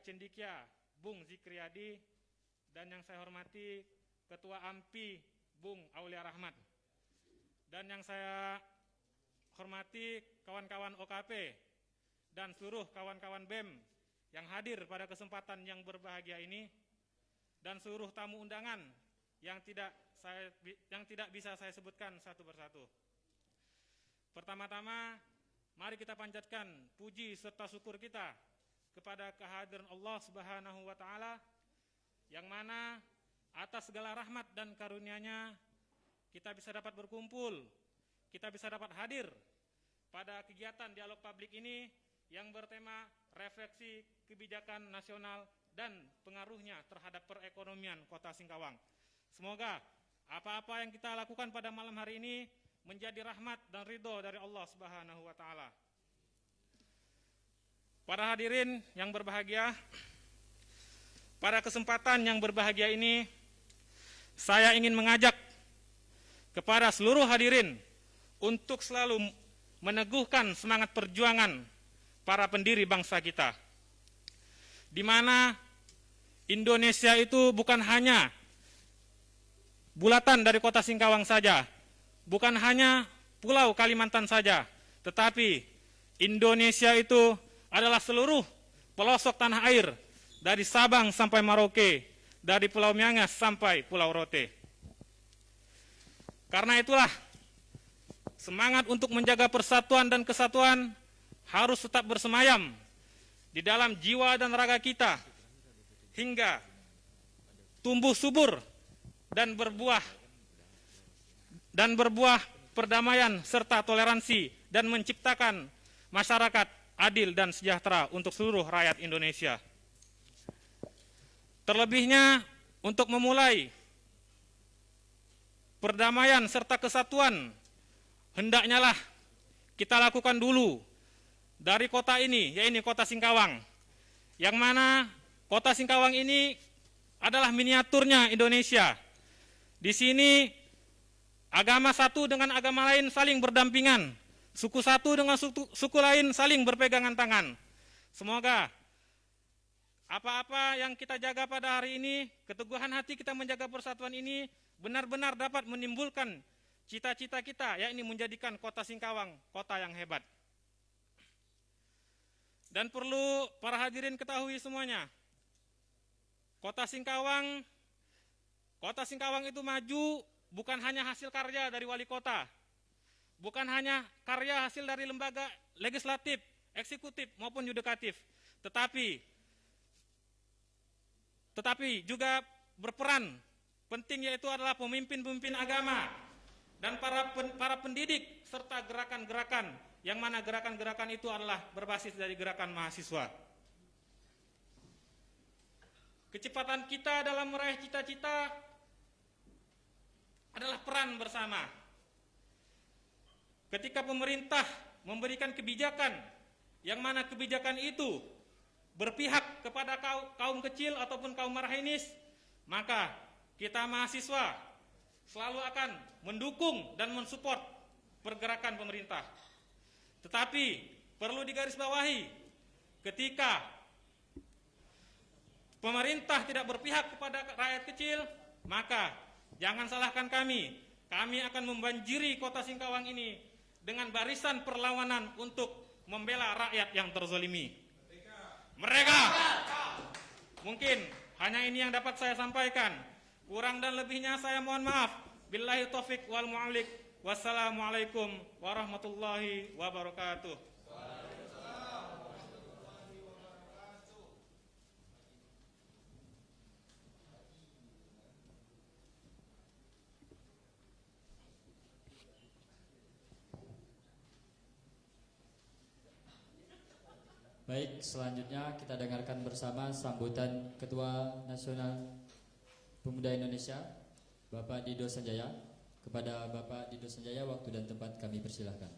Cendikia, Bung Zikriyadi, dan yang saya hormati Ketua AMPI, Bung Aulia Rahmat, dan yang saya hormati kawan-kawan OKP dan seluruh kawan-kawan BEM yang hadir pada kesempatan yang berbahagia ini, dan seluruh tamu undangan yang tidak bisa saya sebutkan satu persatu. Pertama-tama, mari kita panjatkan puji serta syukur kita kepada kehadiran Allah Subhanahu wa Ta'ala, yang mana atas segala rahmat dan karunia-Nya kita bisa dapat berkumpul, kita bisa dapat hadir pada kegiatan dialog publik ini yang bertema refleksi kebijakan nasional dan pengaruhnya terhadap perekonomian Kota Singkawang. Semoga apa-apa yang kita lakukan pada malam hari ini menjadi rahmat dan ridho dari Allah Subhanahu wa Ta'ala. Para hadirin yang berbahagia, pada kesempatan yang berbahagia ini saya ingin mengajak kepada seluruh hadirin untuk selalu meneguhkan semangat perjuangan para pendiri bangsa kita, di mana Indonesia itu bukan hanya bulatan dari Kota Singkawang saja, bukan hanya Pulau Kalimantan saja, tetapi Indonesia itu adalah seluruh pelosok tanah air, dari Sabang sampai Merauke, dari Pulau Miangas sampai Pulau Rote. Karena itulah semangat untuk menjaga persatuan dan kesatuan harus tetap bersemayam di dalam jiwa dan raga kita, hingga tumbuh subur dan berbuah perdamaian serta toleransi, dan menciptakan masyarakat adil dan sejahtera untuk seluruh rakyat Indonesia. Terlebihnya, untuk memulai perdamaian serta kesatuan, hendaknya lah kita lakukan dulu dari kota ini, yaitu Kota Singkawang, yang mana Kota Singkawang ini adalah miniaturnya Indonesia. Di sini agama satu dengan agama lain saling berdampingan, suku satu dengan suku lain saling berpegangan tangan. Semoga apa-apa yang kita jaga pada hari ini, keteguhan hati kita menjaga persatuan ini benar-benar dapat menimbulkan cita-cita kita, yakni menjadikan Kota Singkawang kota yang hebat. Dan perlu para hadirin ketahui semuanya, Kota Singkawang itu maju bukan hanya hasil karya dari wali kota, bukan hanya karya hasil dari lembaga legislatif, eksekutif maupun yudikatif, tetapi juga berperan penting, yaitu adalah pemimpin-pemimpin agama dan para pendidik serta gerakan-gerakan, yang mana gerakan-gerakan itu adalah berbasis dari gerakan mahasiswa. Kecepatan kita dalam meraih cita-cita adalah peran bersama. Ketika pemerintah memberikan kebijakan, yang mana kebijakan itu berpihak kepada kaum kecil ataupun kaum marginais, maka kita mahasiswa selalu akan mendukung dan mensupport pergerakan pemerintah. Tetapi perlu digarisbawahi, ketika pemerintah tidak berpihak kepada rakyat kecil, maka jangan salahkan kami. Kami akan membanjiri Kota Singkawang ini dengan barisan perlawanan untuk membela rakyat yang terzolimi. Mereka. Mungkin hanya ini yang dapat saya sampaikan. Kurang dan lebihnya saya mohon maaf. Billahi taufik wal mu'alik. Wassalamualaikum warahmatullahi wabarakatuh. Baik, selanjutnya kita dengarkan bersama sambutan Ketua Nasional Pemuda Indonesia, Bapak Dido Sanjaya. Kepada Bapak Dido Sanjaya, waktu dan tempat kami persilahkan.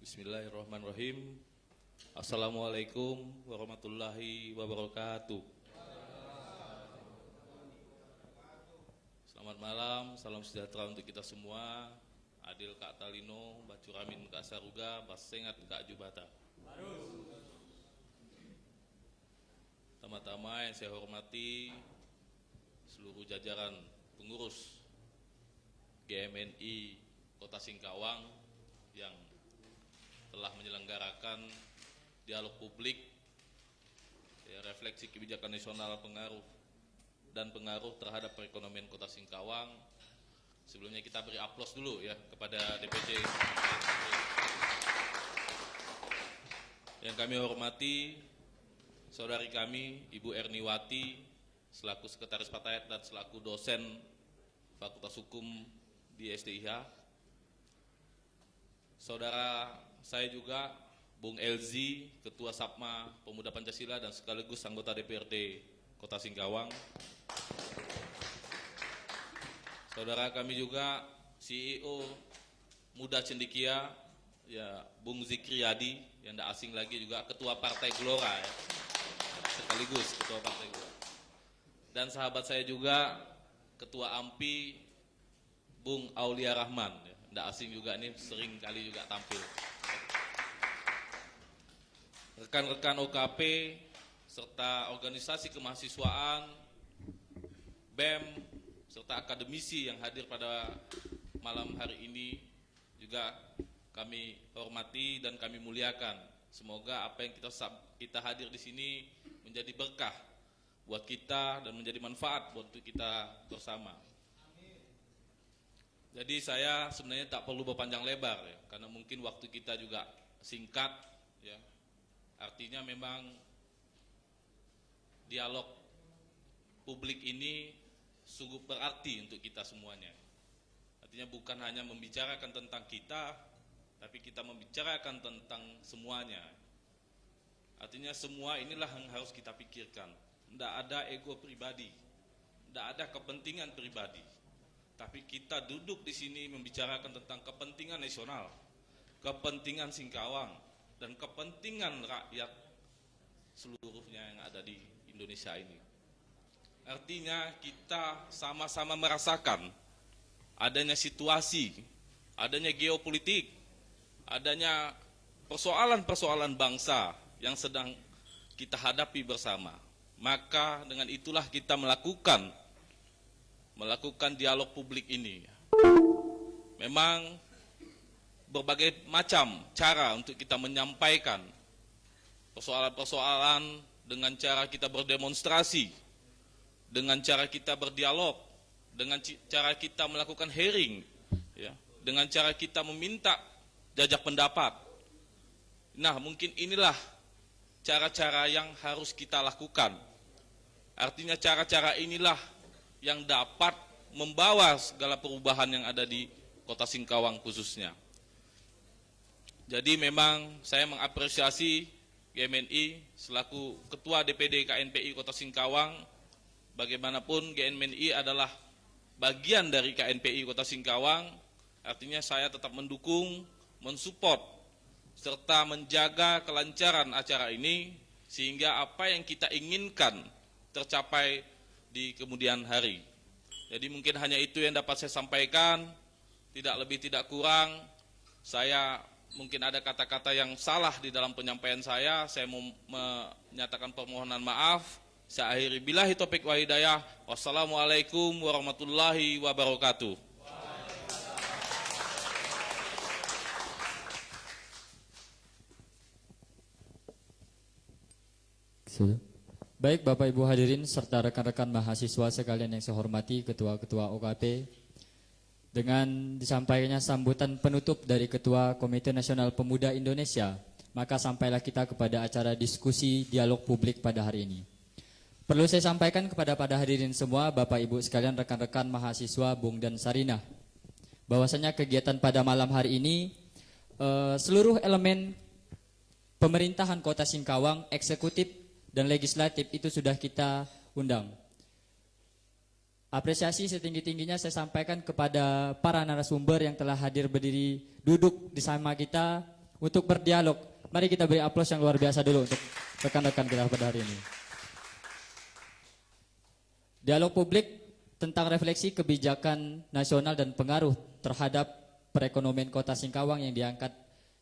Bismillahirrahmanirrahim. Assalamualaikum warahmatullahi wabarakatuh. Selamat malam malam, salam sejahtera untuk kita semua. Adil Kak Talino, Bacuramin Kak Saruga, Basengat Kak Jubata. Tama-tama yang saya hormati seluruh jajaran pengurus GMNI Kota Singkawang yang telah menyelenggarakan dialog publik, refleksi kebijakan nasional pengaruh terhadap perekonomian Kota Singkawang. Sebelumnya kita beri aplaus dulu ya kepada DPC. Yang kami hormati saudari kami Ibu Erniwati selaku Sekretaris Fatayat dan selaku dosen Fakultas Hukum di STIH. Saudara saya juga Bung Elzi, Ketua Sapma Pemuda Pancasila dan sekaligus anggota DPRD Kota Singkawang. Saudara kami juga CEO Muda Cendikia, ya Bung Zikri Yadi, yang tidak asing lagi juga Ketua Partai Gelora, ya, sekaligus Ketua Partai Gelora. Dan sahabat saya juga Ketua AMPI Bung Aulia Rahman, ya, tidak asing juga ini sering kali juga tampil. Rekan-rekan OKP serta organisasi kemahasiswaan, BEM, serta akademisi yang hadir pada malam hari ini juga kami hormati dan kami muliakan. Semoga apa yang kita hadir di sini menjadi berkah buat kita dan menjadi manfaat buat kita bersama. Jadi saya sebenarnya tak perlu berpanjang lebar ya, karena mungkin waktu kita juga singkat ya. Artinya memang dialog publik ini sungguh berarti untuk kita semuanya. Artinya bukan hanya membicarakan tentang kita, tapi kita membicarakan tentang semuanya. Artinya semua inilah yang harus kita pikirkan. Tidak ada ego pribadi, tidak ada kepentingan pribadi. Tapi kita duduk di sini membicarakan tentang kepentingan nasional, kepentingan Singkawang, dan kepentingan rakyat seluruhnya yang ada di Indonesia ini. Artinya kita sama-sama merasakan adanya situasi, adanya geopolitik, adanya persoalan-persoalan bangsa yang sedang kita hadapi bersama. Maka dengan itulah kita melakukan dialog publik ini. Memang berbagai macam cara untuk kita menyampaikan persoalan-persoalan dengan cara kita berdemonstrasi, dengan cara kita berdialog, dengan cara kita melakukan hearing, ya, dengan cara kita meminta jajak pendapat. Nah, mungkin inilah cara-cara yang harus kita lakukan. Artinya cara-cara inilah yang dapat membawa segala perubahan yang ada di Kota Singkawang khususnya. Jadi memang saya mengapresiasi GMNI selaku Ketua DPD KNPI Kota Singkawang. Bagaimanapun GMNI adalah bagian dari KNPI Kota Singkawang, artinya saya tetap mendukung, mensupport, serta menjaga kelancaran acara ini, sehingga apa yang kita inginkan tercapai di kemudian hari. Jadi mungkin hanya itu yang dapat saya sampaikan, tidak lebih tidak kurang. Saya mungkin ada kata-kata yang salah di dalam penyampaian saya mau menyatakan permohonan maaf. Saya akhiri billahi taufik wa hidayah. Wassalamualaikum warahmatullahi wabarakatuh. Baik Bapak Ibu hadirin serta rekan-rekan mahasiswa sekalian yang saya hormati, ketua-ketua OKP, dengan disampaikannya sambutan penutup dari Ketua Komite Nasional Pemuda Indonesia, maka sampailah kita kepada acara diskusi dialog publik pada hari ini. Perlu saya sampaikan kepada hadirin semua, Bapak Ibu sekalian, rekan-rekan mahasiswa Bung dan Sarina, bahwasanya kegiatan pada malam hari ini seluruh elemen pemerintahan Kota Singkawang, eksekutif dan legislatif itu sudah kita undang. Apresiasi setinggi-tingginya saya sampaikan kepada para narasumber yang telah hadir berdiri duduk di sama kita untuk berdialog. Mari kita beri aplaus yang luar biasa dulu untuk rekan-rekan kita pada hari ini. Dialog publik tentang refleksi kebijakan nasional dan pengaruh terhadap perekonomian Kota Singkawang yang diangkat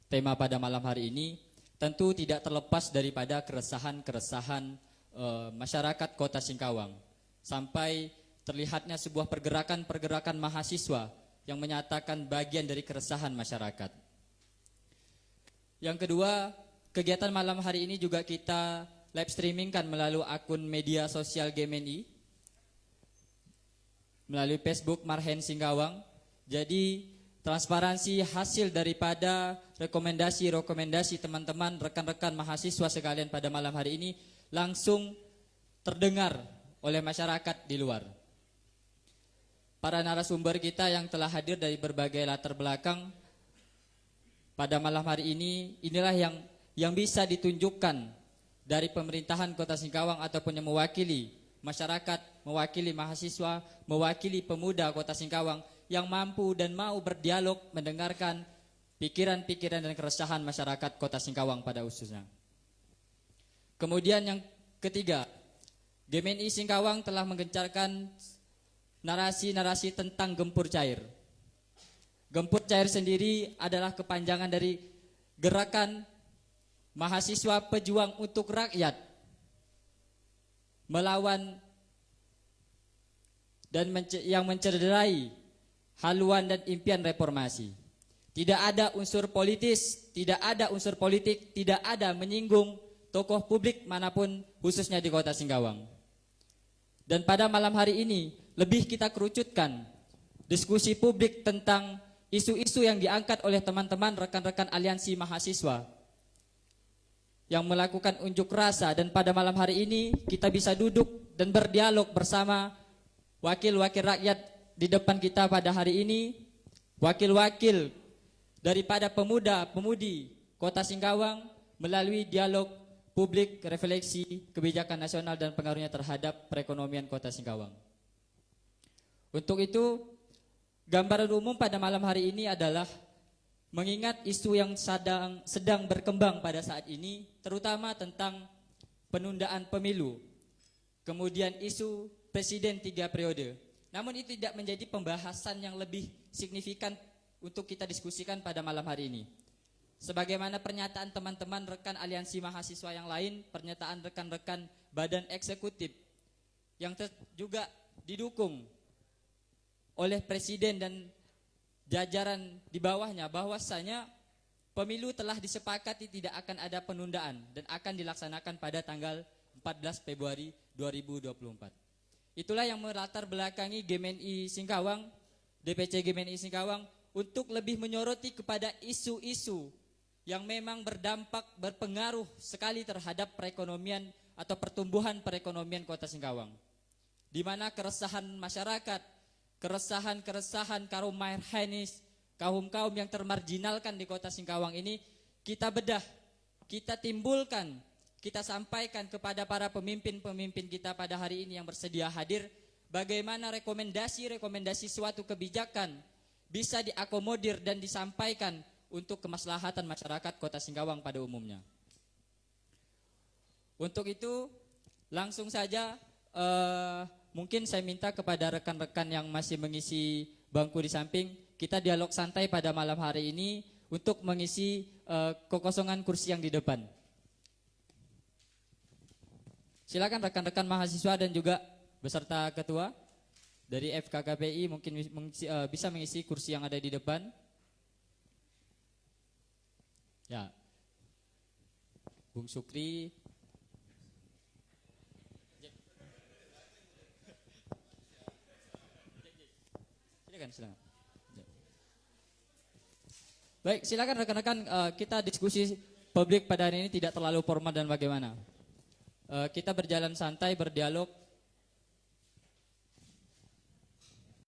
tema pada malam hari ini tentu tidak terlepas daripada keresahan-keresahan masyarakat Kota Singkawang, sampai terlihatnya sebuah pergerakan-pergerakan mahasiswa yang menyatakan bagian dari keresahan masyarakat. Yang kedua, kegiatan malam hari ini juga kita live streamingkan melalui akun media sosial GMNI, melalui Facebook Marhen Singkawang. Jadi transparansi hasil daripada rekomendasi teman-teman rekan-rekan mahasiswa sekalian pada malam hari ini langsung terdengar oleh masyarakat di luar. Para narasumber kita yang telah hadir dari berbagai latar belakang pada malam hari ini, inilah yang bisa ditunjukkan dari pemerintahan Kota Singkawang ataupun yang mewakili masyarakat, mewakili mahasiswa, mewakili pemuda Kota Singkawang yang mampu dan mau berdialog, mendengarkan pikiran-pikiran dan keresahan masyarakat Kota Singkawang pada khususnya. Kemudian yang ketiga, GMNI Singkawang telah menggencarkan narasi-narasi tentang gempur cair. Gempur cair sendiri adalah kepanjangan dari gerakan mahasiswa pejuang untuk rakyat melawan dan yang mencederai haluan dan impian reformasi. Tidak ada unsur politis, tidak ada unsur politik, tidak ada menyinggung tokoh publik manapun khususnya di Kota Singkawang. Dan pada malam hari ini lebih kita kerucutkan diskusi publik tentang isu-isu yang diangkat oleh teman-teman rekan-rekan aliansi mahasiswa yang melakukan unjuk rasa, dan pada malam hari ini kita bisa duduk dan berdialog bersama wakil-wakil rakyat di depan kita pada hari ini, wakil-wakil daripada pemuda-pemudi Kota Singkawang melalui dialog publik refleksi kebijakan nasional dan pengaruhnya terhadap perekonomian Kota Singkawang. Untuk itu, gambaran umum pada malam hari ini adalah mengingat isu yang sedang berkembang pada saat ini, terutama tentang penundaan pemilu, kemudian isu presiden 3 periode. Namun itu tidak menjadi pembahasan yang lebih signifikan untuk kita diskusikan pada malam hari ini. Sebagaimana pernyataan teman-teman rekan aliansi mahasiswa yang lain, pernyataan rekan-rekan badan eksekutif yang juga didukung oleh presiden dan jajaran di bawahnya, bahwasanya pemilu telah disepakati tidak akan ada penundaan dan akan dilaksanakan pada tanggal 14 Februari 2024. Itulah yang melatar belakangi GMNI Singkawang, DPC GMNI Singkawang untuk lebih menyoroti kepada isu-isu yang memang berdampak, berpengaruh sekali terhadap perekonomian atau pertumbuhan perekonomian Kota Singkawang, di mana keresahan masyarakat, keresahan kaum marhanis, kaum-kaum yang termarginalkan di Kota Singkawang ini kita bedah, kita timbulkan, kita sampaikan kepada para pemimpin-pemimpin kita pada hari ini yang bersedia hadir, bagaimana rekomendasi suatu kebijakan bisa diakomodir dan disampaikan untuk kemaslahatan masyarakat Kota Singkawang pada umumnya. Untuk itu langsung saja mungkin saya minta kepada rekan-rekan yang masih mengisi bangku di samping, kita dialog santai pada malam hari ini untuk mengisi kekosongan kursi yang di depan. Silakan rekan-rekan mahasiswa dan juga beserta ketua dari FKKPI mungkin bisa mengisi kursi yang ada di depan. Ya, Bung Sukri. Silakan. Baik, silakan rekan-rekan, kita diskusi publik pada hari ini tidak terlalu formal dan bagaimana. Kita berjalan santai, berdialog.